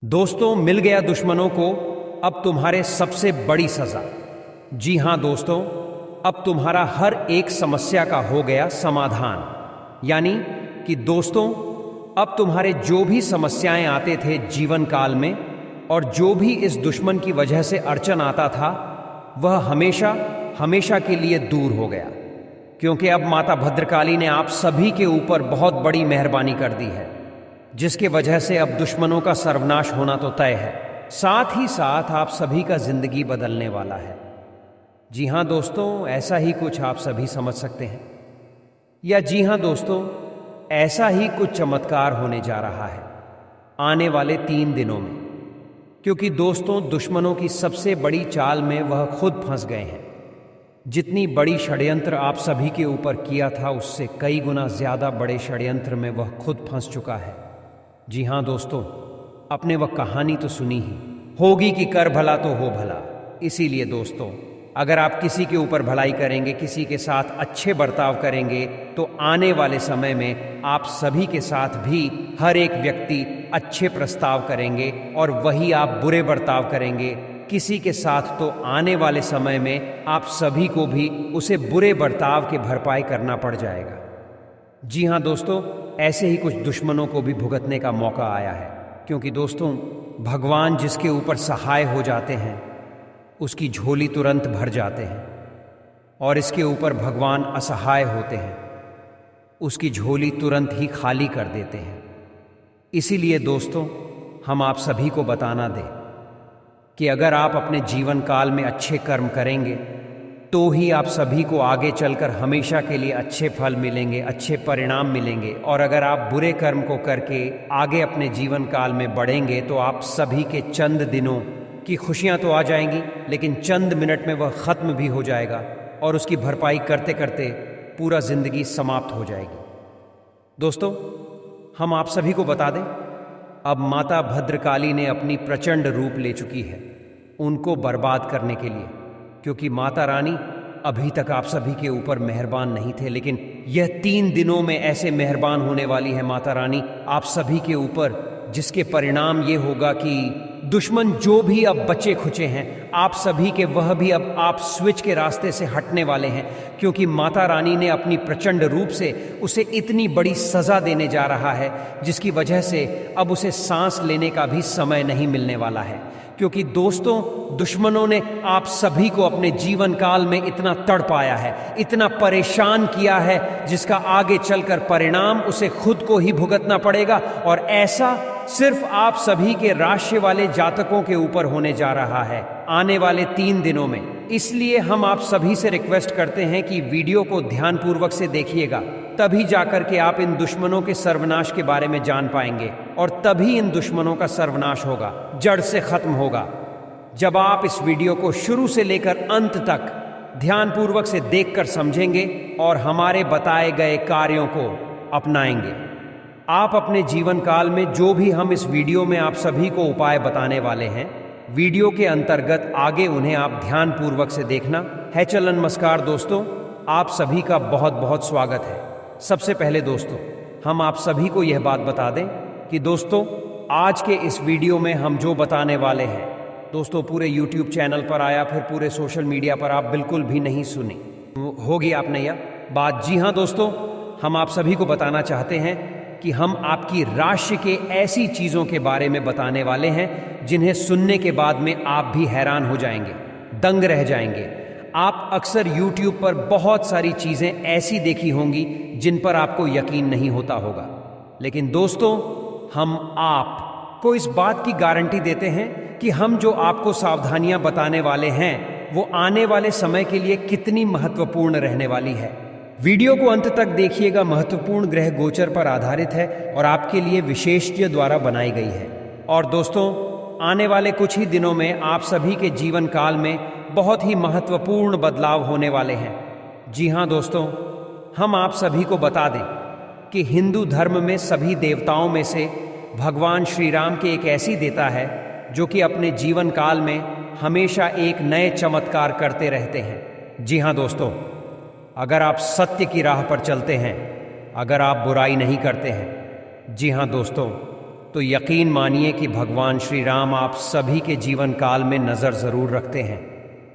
दोस्तों, मिल गया दुश्मनों को अब तुम्हारे सबसे बड़ी सजा। जी हां दोस्तों, अब तुम्हारा हर एक समस्या का हो गया समाधान। यानी कि दोस्तों, अब तुम्हारे जो भी समस्याएं आते थे जीवन काल में और जो भी इस दुश्मन की वजह से अड़चन आता था, वह हमेशा हमेशा के लिए दूर हो गया। क्योंकि अब माता भद्रकाली ने आप सभी के ऊपर बहुत बड़ी मेहरबानी कर दी है, जिसके वजह से अब दुश्मनों का सर्वनाश होना तो तय है। साथ ही साथ आप सभी का जिंदगी बदलने वाला है। जी हां दोस्तों, ऐसा ही कुछ आप सभी समझ सकते हैं। या जी हां दोस्तों, ऐसा ही कुछ चमत्कार होने जा रहा है आने वाले 3 दिनों में। क्योंकि दोस्तों, दुश्मनों की सबसे बड़ी चाल में वह खुद फंस गए हैं। जितनी बड़ी षड्यंत्र आप सभी के ऊपर किया था, उससे कई गुना ज्यादा बड़े षड्यंत्र में वह खुद फंस चुका है। जी हां दोस्तों, आपने वह कहानी तो सुनी ही होगी कि कर भला तो हो भला। इसीलिए दोस्तों, अगर आप किसी के ऊपर भलाई करेंगे, किसी के साथ अच्छे बर्ताव करेंगे, तो आने वाले समय में आप सभी के साथ भी हर एक व्यक्ति अच्छे प्रस्ताव करेंगे और वही आप बुरे बर्ताव करेंगे किसी के साथ, तो आने वाले समय में आप सभी को भी उसे बुरे बर्ताव के भरपाई करना पड़ जाएगा। जी हां दोस्तों, ऐसे ही कुछ दुश्मनों को भी भुगतने का मौका आया है। क्योंकि दोस्तों, भगवान जिसके ऊपर सहाय हो जाते हैं, उसकी झोली तुरंत भर जाते हैं, और इसके ऊपर भगवान असहाय होते हैं, उसकी झोली तुरंत ही खाली कर देते हैं। इसीलिए दोस्तों, हम आप सभी को बताना दें कि अगर आप अपने जीवन काल में अच्छे कर्म करेंगे, तो ही आप सभी को आगे चलकर हमेशा के लिए अच्छे फल मिलेंगे, अच्छे परिणाम मिलेंगे। और अगर आप बुरे कर्म को करके आगे अपने जीवन काल में बढ़ेंगे, तो आप सभी के चंद दिनों की खुशियां तो आ जाएंगी, लेकिन चंद मिनट में वह खत्म भी हो जाएगा और उसकी भरपाई करते करते पूरा जिंदगी समाप्त हो जाएगी। दोस्तों, हम आप सभी को बता दें, अब माता भद्रकाली ने अपनी प्रचंड रूप ले चुकी है उनको बर्बाद करने के लिए। क्योंकि माता रानी अभी तक आप सभी के ऊपर मेहरबान नहीं थे, लेकिन यह 3 दिनों में ऐसे मेहरबान होने वाली है माता रानी आप सभी के ऊपर, जिसके परिणाम ये होगा कि दुश्मन जो भी अब बचे खुचे हैं आप सभी के, वह भी अब आप स्विच के रास्ते से हटने वाले हैं। क्योंकि माता रानी ने अपनी प्रचंड रूप से उसे इतनी बड़ी सजा देने जा रहा है, जिसकी वजह से अब उसे सांस लेने का भी समय नहीं मिलने वाला है। क्योंकि दोस्तों, दुश्मनों ने आप सभी को अपने जीवन काल में इतना तड़पाया है, इतना परेशान किया है, जिसका आगे चलकर परिणाम उसे खुद को ही भुगतना पड़ेगा। और ऐसा सिर्फ आप सभी के राशि वाले जातकों के ऊपर होने जा रहा है आने वाले 3 दिनों में। इसलिए हम आप सभी से रिक्वेस्ट करते हैं कि वीडियो को ध्यानपूर्वक से देखिएगा, तभी जाकर के आप इन दुश्मनों के सर्वनाश के बारे में जान पाएंगे, और तभी इन दुश्मनों का सर्वनाश होगा, जड़ से खत्म होगा। जब आप इस वीडियो को शुरू से लेकर अंत तक ध्यानपूर्वक से देखकर समझेंगे और हमारे बताए गए कार्यों को अपनाएंगे, आप अपने जीवन काल में जो भी हम इस वीडियो में आप सभी को उपाय बताने वाले हैं, वीडियो के अंतर्गत आगे उन्हें आप ध्यानपूर्वक से देखना है। चलो नमस्कार दोस्तों, आप सभी का बहुत बहुत स्वागत है। सबसे पहले दोस्तों, हम आप सभी को यह बात बता दें कि दोस्तों, आज के इस वीडियो में हम जो बताने वाले हैं दोस्तों, पूरे YouTube चैनल पर आया, फिर पूरे सोशल मीडिया पर आप बिल्कुल भी नहीं सुनी होगी आपने यह बात। जी हाँ दोस्तों, हम आप सभी को बताना चाहते हैं कि हम आपकी राशि के ऐसी चीज़ों के बारे में बताने वाले हैं जिन्हें सुनने के बाद में आप भी हैरान हो जाएंगे, दंग रह जाएंगे। आप अक्सर YouTube पर बहुत सारी चीज़ें ऐसी देखी होंगी जिन पर आपको यकीन नहीं होता होगा, लेकिन दोस्तों, हम आपको इस बात की गारंटी देते हैं कि हम जो आपको सावधानियां बताने वाले हैं, वो आने वाले समय के लिए कितनी महत्वपूर्ण रहने वाली है। वीडियो को अंत तक देखिएगा। महत्वपूर्ण ग्रह गोचर पर आधारित है और आपके लिए विशेषज्ञ द्वारा बनाई गई है। और दोस्तों, आने वाले कुछ ही दिनों में आप सभी के जीवन काल में बहुत ही महत्वपूर्ण बदलाव होने वाले हैं। जी हाँ दोस्तों, हम आप सभी को बता दें कि हिंदू धर्म में सभी देवताओं में से भगवान श्री राम के एक ऐसी देवता है जो कि अपने जीवन काल में हमेशा एक नए चमत्कार करते रहते हैं। जी हाँ दोस्तों, अगर आप सत्य की राह पर चलते हैं, अगर आप बुराई नहीं करते हैं, जी हाँ दोस्तों, तो यकीन मानिए कि भगवान श्री राम आप सभी के जीवन काल में नज़र ज़रूर रखते हैं।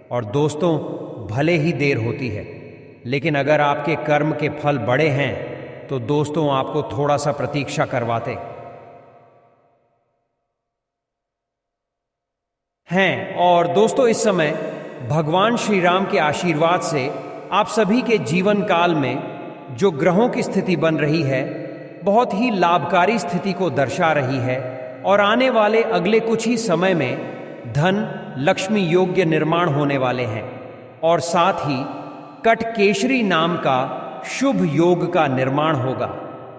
और दोस्तों, भले ही देर होती है, लेकिन अगर आपके कर्म के फल बड़े हैं तो दोस्तों आपको थोड़ा सा प्रतीक्षा करवाते हैं। और दोस्तों, इस समय भगवान श्री राम के आशीर्वाद से आप सभी के जीवन काल में जो ग्रहों की स्थिति बन रही है बहुत ही लाभकारी स्थिति को दर्शा रही है। और आने वाले अगले कुछ ही समय में धन लक्ष्मी योग्य निर्माण होने वाले हैं। और साथ ही कटकेशरी नाम का शुभ योग का निर्माण होगा,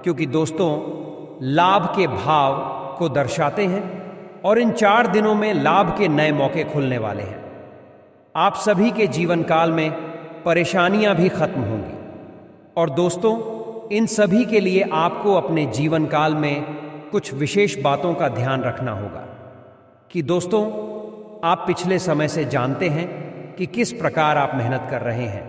क्योंकि दोस्तों लाभ के भाव को दर्शाते हैं और इन 4 दिनों में लाभ के नए मौके खुलने वाले हैं। आप सभी के जीवन काल में परेशानियां भी खत्म होंगी। और दोस्तों, इन सभी के लिए आपको अपने जीवन काल में कुछ विशेष बातों का ध्यान रखना होगा कि दोस्तों आप पिछले समय से जानते हैं कि किस प्रकार आप मेहनत कर रहे हैं।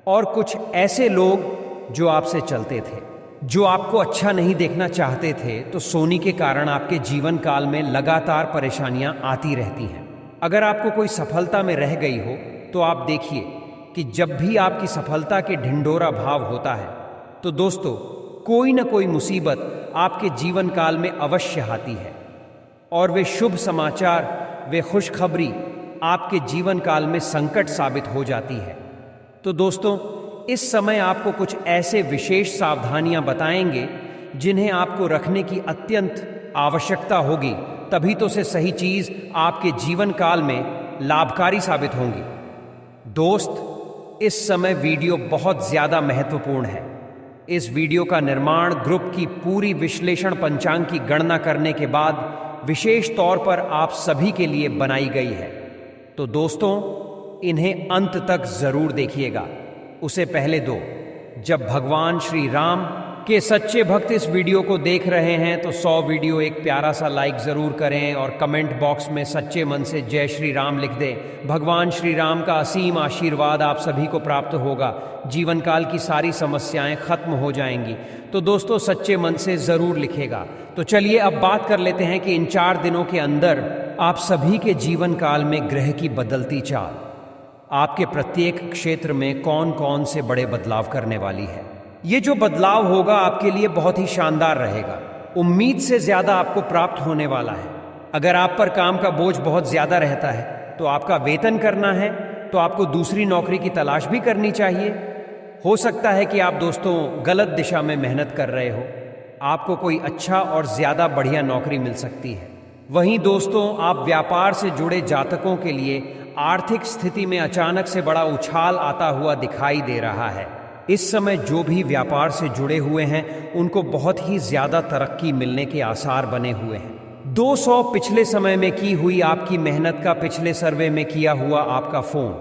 और कुछ ऐसे लोग जो आपसे चलते थे, जो आपको अच्छा नहीं देखना चाहते थे, तो सोनी के कारण आपके जीवन काल में लगातार परेशानियां आती रहती हैं। अगर आपको कोई सफलता में रह गई हो तो आप देखिए कि जब भी आपकी सफलता के ढिंढोरा भाव होता है तो दोस्तों कोई न कोई मुसीबत आपके जीवन काल में अवश्य आती है। और वे शुभ समाचार, वे खुशखबरी आपके जीवन काल में संकट साबित हो जाती है। तो दोस्तों, इस समय आपको कुछ ऐसे विशेष सावधानियां बताएंगे जिन्हें आपको रखने की अत्यंत आवश्यकता होगी, तभी तो से सही चीज आपके जीवन काल में लाभकारी साबित होंगी। दोस्त, इस समय वीडियो बहुत ज्यादा महत्वपूर्ण है। इस वीडियो का निर्माण ग्रुप की पूरी विश्लेषण पंचांग की गणना करने के बाद विशेष तौर पर आप सभी के लिए बनाई गई है। तो दोस्तों, इन्हें अंत तक जरूर देखिएगा। उसे पहले दो, जब भगवान श्री राम के सच्चे भक्त इस वीडियो को देख रहे हैं तो 100 वीडियो एक प्यारा सा लाइक ज़रूर करें और कमेंट बॉक्स में सच्चे मन से जय श्री राम लिख दें। भगवान श्री राम का असीम आशीर्वाद आप सभी को प्राप्त होगा। जीवन काल की सारी समस्याएं खत्म हो जाएंगी। तो दोस्तों सच्चे मन से ज़रूर लिखेगा। तो चलिए अब बात कर लेते हैं कि इन 4 दिनों के अंदर आप सभी के जीवन काल में ग्रह की बदलती चाल आपके प्रत्येक क्षेत्र में कौन कौन से बड़े बदलाव करने वाली है। ये जो बदलाव होगा आपके लिए बहुत ही शानदार रहेगा। उम्मीद से ज़्यादा आपको प्राप्त होने वाला है। अगर आप पर काम का बोझ बहुत ज़्यादा रहता है तो आपका वेतन करना है तो आपको दूसरी नौकरी की तलाश भी करनी चाहिए। हो सकता है कि आप दोस्तों गलत दिशा में मेहनत कर रहे हो, आपको कोई अच्छा और ज़्यादा बढ़िया नौकरी मिल सकती है। वहीं दोस्तों आप व्यापार से जुड़े जातकों के लिए आर्थिक स्थिति में अचानक से बड़ा उछाल आता हुआ दिखाई दे रहा है। इस समय जो भी व्यापार से जुड़े हुए हैं उनको बहुत ही ज़्यादा तरक्की मिलने के आसार बने हुए हैं। 200 पिछले समय में की हुई आपकी मेहनत का पिछले सर्वे में किया हुआ आपका फ़ोन,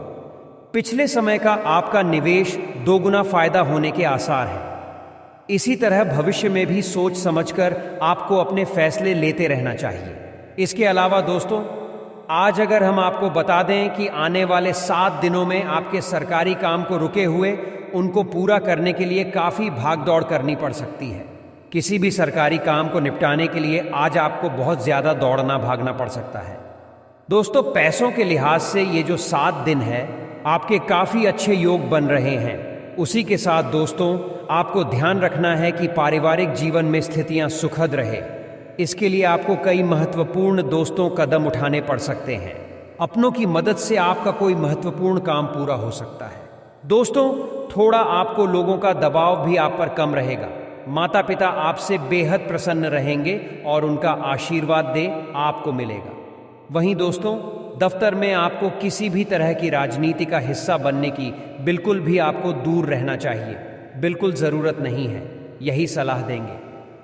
पिछले समय का आपका निवेश 2 गुना फायदा होने के आसार हैं। इसी तरह भविष्य में भी सोच समझकर आपको अपने फैसले लेते रहना चाहिए। इसके अलावा दोस्तों आज अगर हम आपको बता दें कि आने वाले 7 दिनों में आपके सरकारी काम को रुके हुए उनको पूरा करने के लिए काफ़ी भागदौड़ करनी पड़ सकती है। किसी भी सरकारी काम को निपटाने के लिए आज आपको बहुत ज़्यादा दौड़ना भागना पड़ सकता है। दोस्तों पैसों के लिहाज से ये जो 7 दिन है आपके काफ़ी अच्छे योग बन रहे हैं। उसी के साथ दोस्तों आपको ध्यान रखना है कि पारिवारिक जीवन में स्थितियां सुखद रहे। इसके लिए आपको कई महत्वपूर्ण दोस्तों कदम उठाने पड़ सकते हैं। अपनों की मदद से आपका कोई महत्वपूर्ण काम पूरा हो सकता है। दोस्तों थोड़ा आपको लोगों का दबाव भी आप पर कम रहेगा। माता पिता आपसे बेहद प्रसन्न रहेंगे और उनका आशीर्वाद दे आपको मिलेगा। वहीं दोस्तों दफ्तर में आपको किसी भी तरह की राजनीति का हिस्सा बनने की बिल्कुल भी आपको दूर रहना चाहिए। बिल्कुल ज़रूरत नहीं है, यही सलाह देंगे।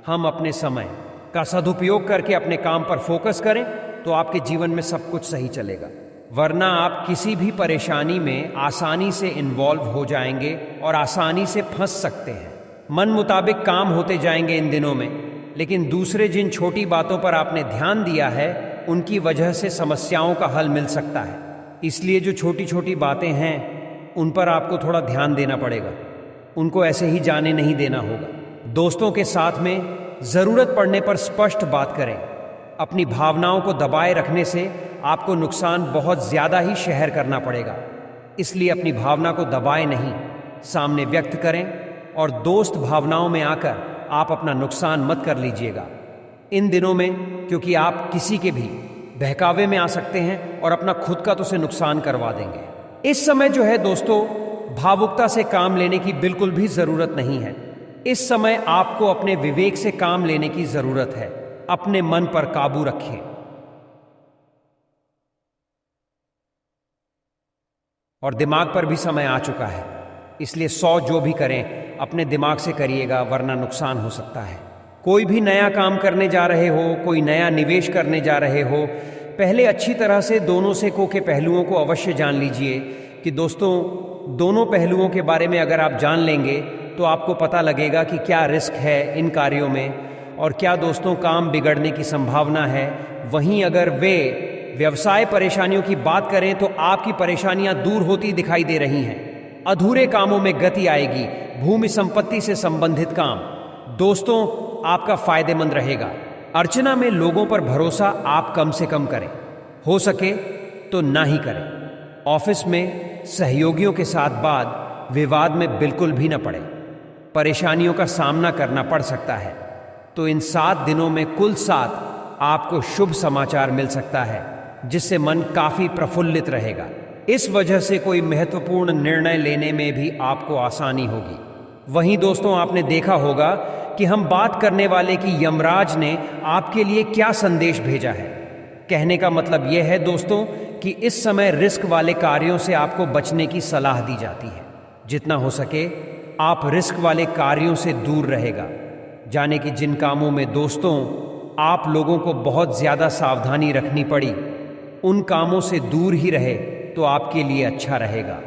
हम अपने समय का सदुपयोग करके अपने काम पर फोकस करें तो आपके जीवन में सब कुछ सही चलेगा, वरना आप किसी भी परेशानी में आसानी से इन्वॉल्व हो जाएंगे और आसानी से फंस सकते हैं। मन मुताबिक काम होते जाएंगे इन दिनों में, लेकिन दूसरे जिन छोटी बातों पर आपने ध्यान दिया है उनकी वजह से समस्याओं का हल मिल सकता है। इसलिए जो छोटी छोटी बातें हैं उन पर आपको थोड़ा ध्यान देना पड़ेगा, उनको ऐसे ही जाने नहीं देना होगा। दोस्तों के साथ में जरूरत पड़ने पर स्पष्ट बात करें। अपनी भावनाओं को दबाए रखने से आपको नुकसान बहुत ज्यादा ही सहन करना पड़ेगा। इसलिए अपनी भावना को दबाए नहीं, सामने व्यक्त करें और दोस्त भावनाओं में आकर आप अपना नुकसान मत कर लीजिएगा इन दिनों में, क्योंकि आप किसी के भी बहकावे में आ सकते हैं और अपना खुद का तो से नुकसान करवा देंगे। इस समय जो है दोस्तों, भावुकता से काम लेने की बिल्कुल भी जरूरत नहीं है। इस समय आपको अपने विवेक से काम लेने की जरूरत है। अपने मन पर काबू रखें और दिमाग पर भी समय आ चुका है, इसलिए 100 जो भी करें अपने दिमाग से करिएगा, वरना नुकसान हो सकता है। कोई भी नया काम करने जा रहे हो, कोई नया निवेश करने जा रहे हो, पहले अच्छी तरह से दोनों सेकों के पहलुओं को अवश्य जान लीजिए कि दोस्तों, दोनों पहलुओं के बारे में अगर आप जान लेंगे तो आपको पता लगेगा कि क्या रिस्क है इन कार्यों में और क्या दोस्तों काम बिगड़ने की संभावना है। वहीं अगर वे व्यवसाय परेशानियों की बात करें तो आपकी परेशानियां दूर होती दिखाई दे रही हैं। अधूरे कामों में गति आएगी। भूमि संपत्ति से संबंधित काम दोस्तों आपका फायदेमंद रहेगा। अर्चना में लोगों पर भरोसा आप कम से कम करें, हो सके तो ना ही करें। ऑफिस में सहयोगियों के साथ वाद विवाद में बिल्कुल भी न पड़े। परेशानियों का सामना करना पड़ सकता है, तो इन 7 दिनों में कुल 7 आपको शुभ समाचार मिल सकता है, जिससे मन काफी प्रफुल्लित रहेगा। इस वजह से कोई महत्वपूर्ण निर्णय लेने में भी आपको आसानी होगी। वहीं दोस्तों, आपने देखा होगा कि हम बात करने वाले की यमराज ने आपके लिए क्या संदेश भेजा है। कहने का मतलब यह है दोस्तों कि इस समय रिस्क वाले कार्यों से आपको बचने की सलाह दी जाती है। जितना हो सके आप रिस्क वाले कार्यों से दूर रहेगा। जाने कि जिन कामों में दोस्तों आप लोगों को बहुत ज्यादा सावधानी रखनी पड़ी, उन कामों से दूर ही रहे तो आपके लिए अच्छा रहेगा।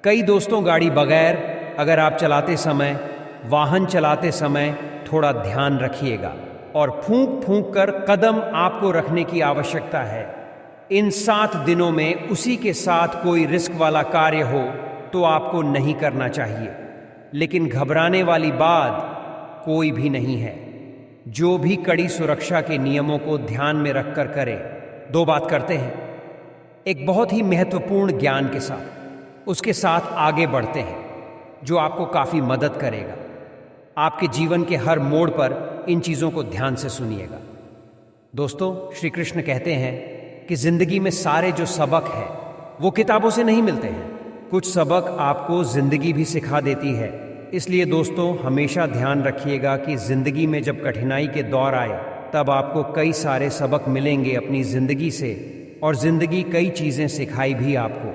कई दोस्तों, गाड़ी बगैर अगर आप चलाते समय, वाहन चलाते समय थोड़ा ध्यान रखिएगा और फूंक फूंक कर कदम आपको रखने की आवश्यकता है। इन 7 दिनों में उसी के साथ कोई रिस्क वाला कार्य हो तो आपको नहीं करना चाहिए, लेकिन घबराने वाली बात कोई भी नहीं है। जो भी कड़ी सुरक्षा के नियमों को ध्यान में रखकर करे। 2 बात करते हैं, एक बहुत ही महत्वपूर्ण ज्ञान के साथ, उसके साथ आगे बढ़ते हैं, जो आपको काफी मदद करेगा। आपके जीवन के हर मोड़ पर इन चीजों को ध्यान से सुनिएगा। दोस्तों, श्री कृष्ण कहते हैं कि जिंदगी में सारे जो सबक है वो किताबों से नहीं मिलते हैं। कुछ सबक आपको जिंदगी भी सिखा देती है। इसलिए दोस्तों, हमेशा ध्यान रखिएगा कि जिंदगी में जब कठिनाई के दौर आए तब आपको कई सारे सबक मिलेंगे अपनी जिंदगी से, और जिंदगी कई चीजें सिखाई भी आपको,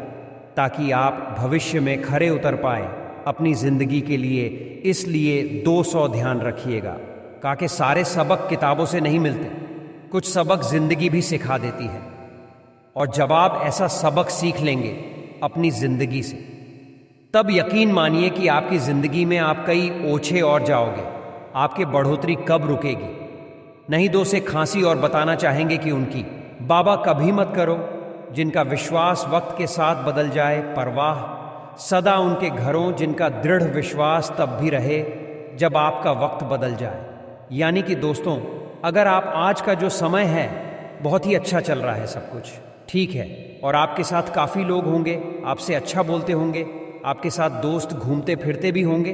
ताकि आप भविष्य में खरे उतर पाए अपनी जिंदगी के लिए। इसलिए 200 ध्यान रखिएगा। कहा कि सारे सबक किताबों से नहीं मिलते, कुछ सबक जिंदगी भी सिखा देती है। और जब आप ऐसा सबक सीख लेंगे अपनी जिंदगी से, तब यकीन मानिए कि आपकी जिंदगी में आप कई ओछे और जाओगे। आपकी बढ़ोतरी कब रुकेगी? नहीं दो से खांसी और बताना चाहेंगे कि उनकी बाबा कभी मत करो, जिनका विश्वास वक्त के साथ बदल जाए परवाह सदा उनके घरों, जिनका दृढ़ विश्वास तब भी रहे जब आपका वक्त बदल जाए। यानी कि दोस्तों, अगर आप आज का जो समय है बहुत ही अच्छा चल रहा है, सब कुछ ठीक है और आपके साथ काफ़ी लोग होंगे, आपसे अच्छा बोलते होंगे, आपके साथ दोस्त घूमते फिरते भी होंगे,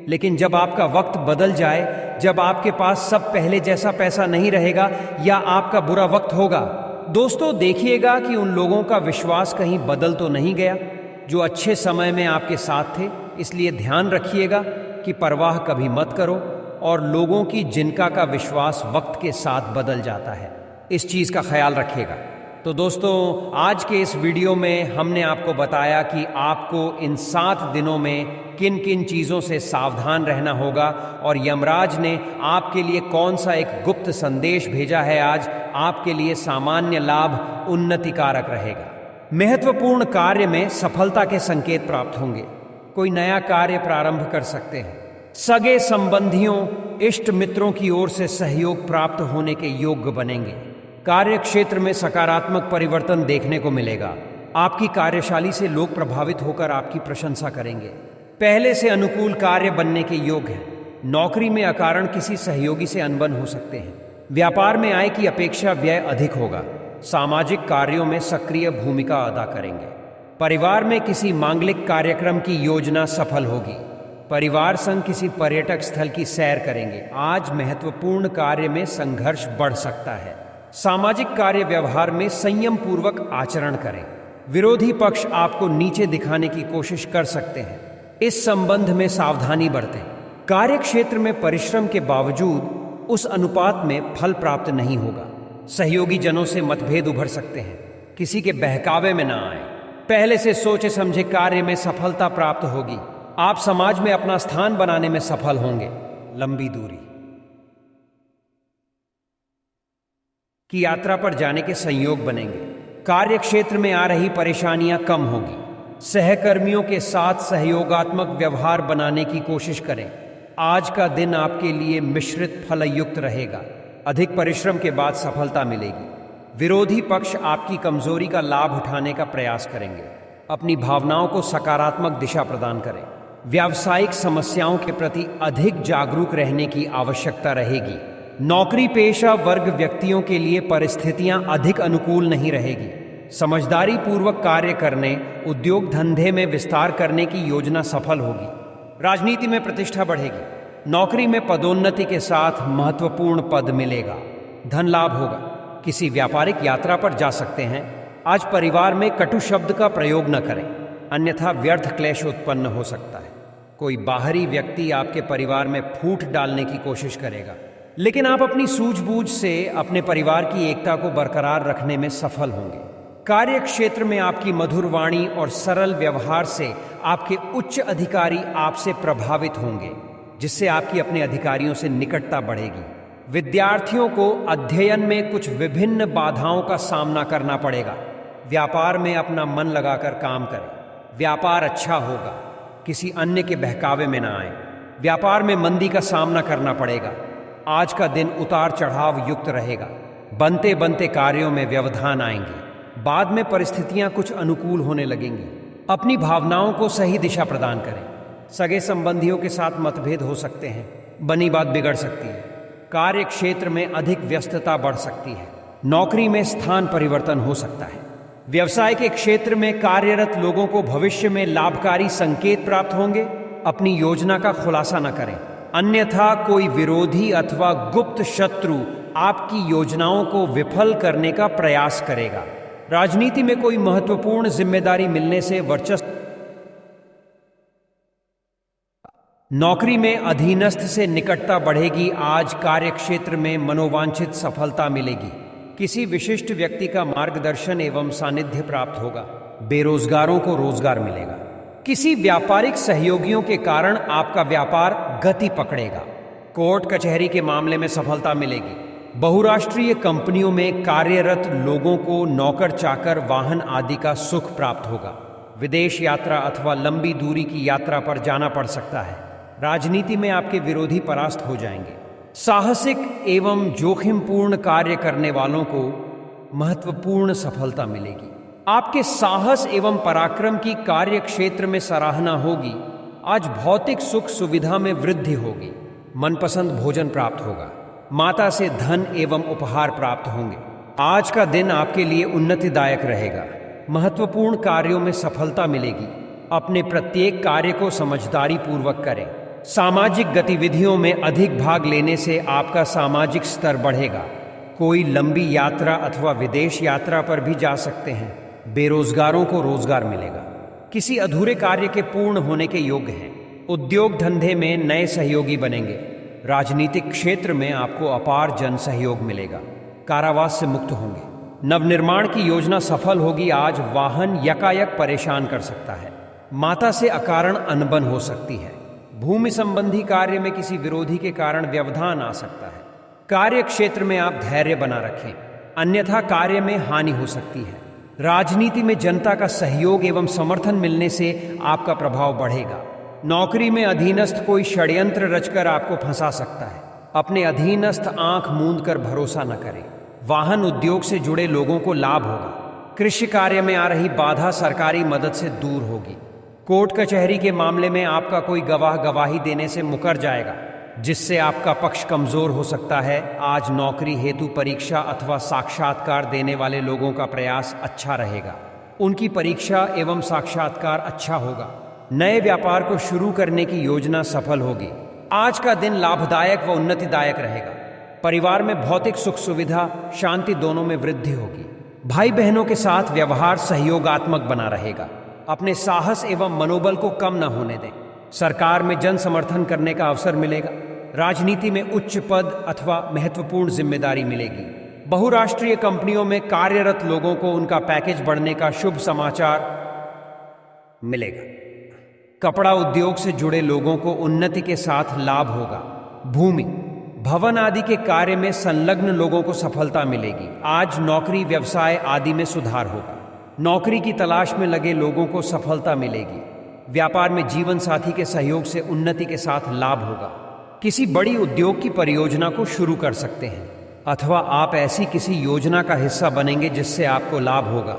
लेकिन जब आपका वक्त बदल जाए, जब आपके पास सब पहले जैसा पैसा नहीं रहेगा या आपका बुरा वक्त होगा, दोस्तों देखिएगा कि उन लोगों का विश्वास कहीं बदल तो नहीं गया जो अच्छे समय में आपके साथ थे। इसलिए ध्यान रखिएगा कि परवाह कभी मत करो और लोगों की जिनका का विश्वास वक्त के साथ बदल जाता है, इस चीज़ का ख्याल रखिएगा। तो दोस्तों, आज के इस वीडियो में हमने आपको बताया कि आपको इन 7 दिनों में किन किन चीज़ों से सावधान रहना होगा और यमराज ने आपके लिए कौन सा एक गुप्त संदेश भेजा है। आज आपके लिए सामान्य लाभ उन्नति कारक रहेगा। महत्वपूर्ण कार्य में सफलता के संकेत प्राप्त होंगे। कोई नया कार्य प्रारंभ कर सकते हैं। सगे संबंधियों, इष्ट मित्रों की ओर से सहयोग प्राप्त होने के योग्य बनेंगे। कार्य क्षेत्र में सकारात्मक परिवर्तन देखने को मिलेगा। आपकी कार्यशैली से लोग प्रभावित होकर आपकी प्रशंसा करेंगे। पहले से अनुकूल कार्य बनने के योग्य हैं। नौकरी में अकारण किसी सहयोगी से अनबन हो सकते हैं। व्यापार में आय की अपेक्षा व्यय अधिक होगा। सामाजिक कार्यों में सक्रिय भूमिका अदा करेंगे। परिवार में किसी मांगलिक कार्यक्रम की योजना सफल होगी। परिवार संग किसी पर्यटक स्थल की सैर करेंगे। आज महत्वपूर्ण कार्य में संघर्ष बढ़ सकता है। सामाजिक कार्य व्यवहार में संयम पूर्वक आचरण करें। विरोधी पक्ष आपको नीचे दिखाने की कोशिश कर सकते हैं। इस संबंध में सावधानी बरतें। कार्य क्षेत्र में परिश्रम के बावजूद उस अनुपात में फल प्राप्त नहीं होगा। सहयोगी जनों से मतभेद उभर सकते हैं। किसी के बहकावे में ना आए। पहले से सोचे समझे कार्य में सफलता प्राप्त होगी। आप समाज में अपना स्थान बनाने में सफल होंगे। लंबी दूरी की यात्रा पर जाने के संयोग बनेंगे। कार्य क्षेत्र में आ रही परेशानियां कम होगी। सहकर्मियों के साथ सहयोगात्मक व्यवहार बनाने की कोशिश करें। आज का दिन आपके लिए मिश्रित फलयुक्त रहेगा। अधिक परिश्रम के बाद सफलता मिलेगी। विरोधी पक्ष आपकी कमजोरी का लाभ उठाने का प्रयास करेंगे। अपनी भावनाओं को सकारात्मक दिशा प्रदान करें। व्यावसायिक समस्याओं के प्रति अधिक जागरूक रहने की आवश्यकता रहेगी। नौकरी पेशा वर्ग व्यक्तियों के लिए परिस्थितियां अधिक अनुकूल नहीं रहेगी। समझदारी पूर्वक कार्य करने, उद्योग धंधे में विस्तार करने की योजना सफल होगी। राजनीति में प्रतिष्ठा बढ़ेगी। नौकरी में पदोन्नति के साथ महत्वपूर्ण पद मिलेगा। धन लाभ होगा। किसी व्यापारिक यात्रा पर जा सकते हैं। आज परिवार में कटु शब्द का प्रयोग न करें, अन्यथा व्यर्थ क्लेश उत्पन्न हो सकता है। कोई बाहरी व्यक्ति आपके परिवार में फूट डालने की कोशिश करेगा, लेकिन आप अपनी सूझबूझ से अपने परिवार की एकता को बरकरार रखने में सफल होंगे। कार्य क्षेत्र में आपकी मधुर वाणी और सरल व्यवहार से आपके उच्च अधिकारी आपसे प्रभावित होंगे, जिससे आपकी अपने अधिकारियों से निकटता बढ़ेगी। विद्यार्थियों को अध्ययन में कुछ विभिन्न बाधाओं का सामना करना पड़ेगा। व्यापार में अपना मन लगाकर काम करें। व्यापार अच्छा होगा। किसी अन्य के बहकावे में ना आए। व्यापार में मंदी का सामना करना पड़ेगा। आज का दिन उतार चढ़ाव युक्त रहेगा। बनते बनते कार्यों में व्यवधान आएंगे। बाद में परिस्थितियां कुछ अनुकूल होने लगेंगी। अपनी भावनाओं को सही दिशा प्रदान करें। सगे संबंधियों के साथ मतभेद हो सकते हैं। बनी बात बिगड़ सकती है। कार्य क्षेत्र में अधिक व्यस्तता बढ़ सकती है। नौकरी में स्थान परिवर्तन हो सकता है। व्यवसाय के क्षेत्र में कार्यरत लोगों को भविष्य में लाभकारी संकेत प्राप्त होंगे। अपनी योजना का खुलासा न करें, अन्यथा कोई विरोधी अथवा गुप्त शत्रु आपकी योजनाओं को विफल करने का प्रयास करेगा। राजनीति में कोई महत्वपूर्ण जिम्मेदारी मिलने से वर्चस्व। नौकरी में अधीनस्थ से निकटता बढ़ेगी। आज कार्य क्षेत्र में मनोवांछित सफलता मिलेगी। किसी विशिष्ट व्यक्ति का मार्गदर्शन एवं सानिध्य प्राप्त होगा। बेरोजगारों को रोजगार मिलेगा। किसी व्यापारिक सहयोगियों के कारण आपका व्यापार गति पकड़ेगा। कोर्ट कचहरी के मामले में सफलता मिलेगी। बहुराष्ट्रीय कंपनियों में कार्यरत लोगों को नौकर चाकर वाहन आदि का सुख प्राप्त होगा। विदेश यात्रा अथवा लंबी दूरी की यात्रा पर जाना पड़ सकता है। राजनीति में आपके विरोधी परास्त हो जाएंगे। साहसिक एवं जोखिमपूर्ण कार्य करने वालों को महत्वपूर्ण सफलता मिलेगी। आपके साहस एवं पराक्रम की कार्य क्षेत्र में सराहना होगी। आज भौतिक सुख सुविधा में वृद्धि होगी। मनपसंद भोजन प्राप्त होगा। माता से धन एवं उपहार प्राप्त होंगे। आज का दिन आपके लिए उन्नतिदायक रहेगा। महत्वपूर्ण कार्यों में सफलता मिलेगी। अपने प्रत्येक कार्य को समझदारी पूर्वक करें। सामाजिक गतिविधियों में अधिक भाग लेने से आपका सामाजिक स्तर बढ़ेगा। कोई लंबी यात्रा अथवा विदेश यात्रा पर भी जा सकते हैं। बेरोजगारों को रोजगार मिलेगा। किसी अधूरे कार्य के पूर्ण होने के योग्य हैं। उद्योग धंधे में नए सहयोगी बनेंगे। राजनीतिक क्षेत्र में आपको अपार जन सहयोग मिलेगा। कारावास से मुक्त होंगे। नवनिर्माण की योजना सफल होगी। आज वाहन यकायक परेशान कर सकता है। माता से अकारण अनबन हो सकती है। भूमि संबंधी कार्य में किसी विरोधी के कारण व्यवधान आ सकता है। कार्य क्षेत्र में आप धैर्य बना रखें, अन्यथा कार्य में हानि हो सकती है। राजनीति में जनता का सहयोग एवं समर्थन मिलने से आपका प्रभाव बढ़ेगा। नौकरी में अधीनस्थ कोई षड्यंत्र रचकर आपको फंसा सकता है। अपने अधीनस्थ आंख मूंद कर भरोसा न करें। वाहन उद्योग से जुड़े लोगों को लाभ होगा। कृषि कार्य में आ रही बाधा सरकारी मदद से दूर होगी। कोर्ट कचहरी के मामले में आपका कोई गवाह गवाही देने से मुकर जाएगा। जिससे आपका पक्ष कमजोर हो सकता है। आज नौकरी हेतु परीक्षा अथवा साक्षात्कार देने वाले लोगों का प्रयास अच्छा रहेगा। उनकी परीक्षा एवं साक्षात्कार अच्छा होगा। नए व्यापार को शुरू करने की योजना सफल होगी। आज का दिन लाभदायक व उन्नतिदायक रहेगा। परिवार में भौतिक सुख सुविधा, शांति दोनों में वृद्धि होगी। भाई बहनों के साथ व्यवहार सहयोगात्मक बना रहेगा। अपने साहस एवं मनोबल को कम न होने दें। सरकार में जन समर्थन करने का अवसर मिलेगा। राजनीति में उच्च पद अथवा महत्वपूर्ण जिम्मेदारी मिलेगी। बहुराष्ट्रीय कंपनियों में कार्यरत लोगों को उनका पैकेज बढ़ने का शुभ समाचार मिलेगा। कपड़ा उद्योग से जुड़े लोगों को उन्नति के साथ लाभ होगा। भूमि, भवन आदि के कार्य में संलग्न लोगों को सफलता मिलेगी। आज नौकरी, व्यवसाय आदि में सुधार होगा। नौकरी की तलाश में लगे लोगों को सफलता मिलेगी। व्यापार में जीवन साथी के सहयोग से उन्नति के साथ लाभ होगा। किसी बड़ी उद्योग की परियोजना को शुरू कर सकते हैं अथवा आप ऐसी किसी योजना का हिस्सा बनेंगे जिससे आपको लाभ होगा।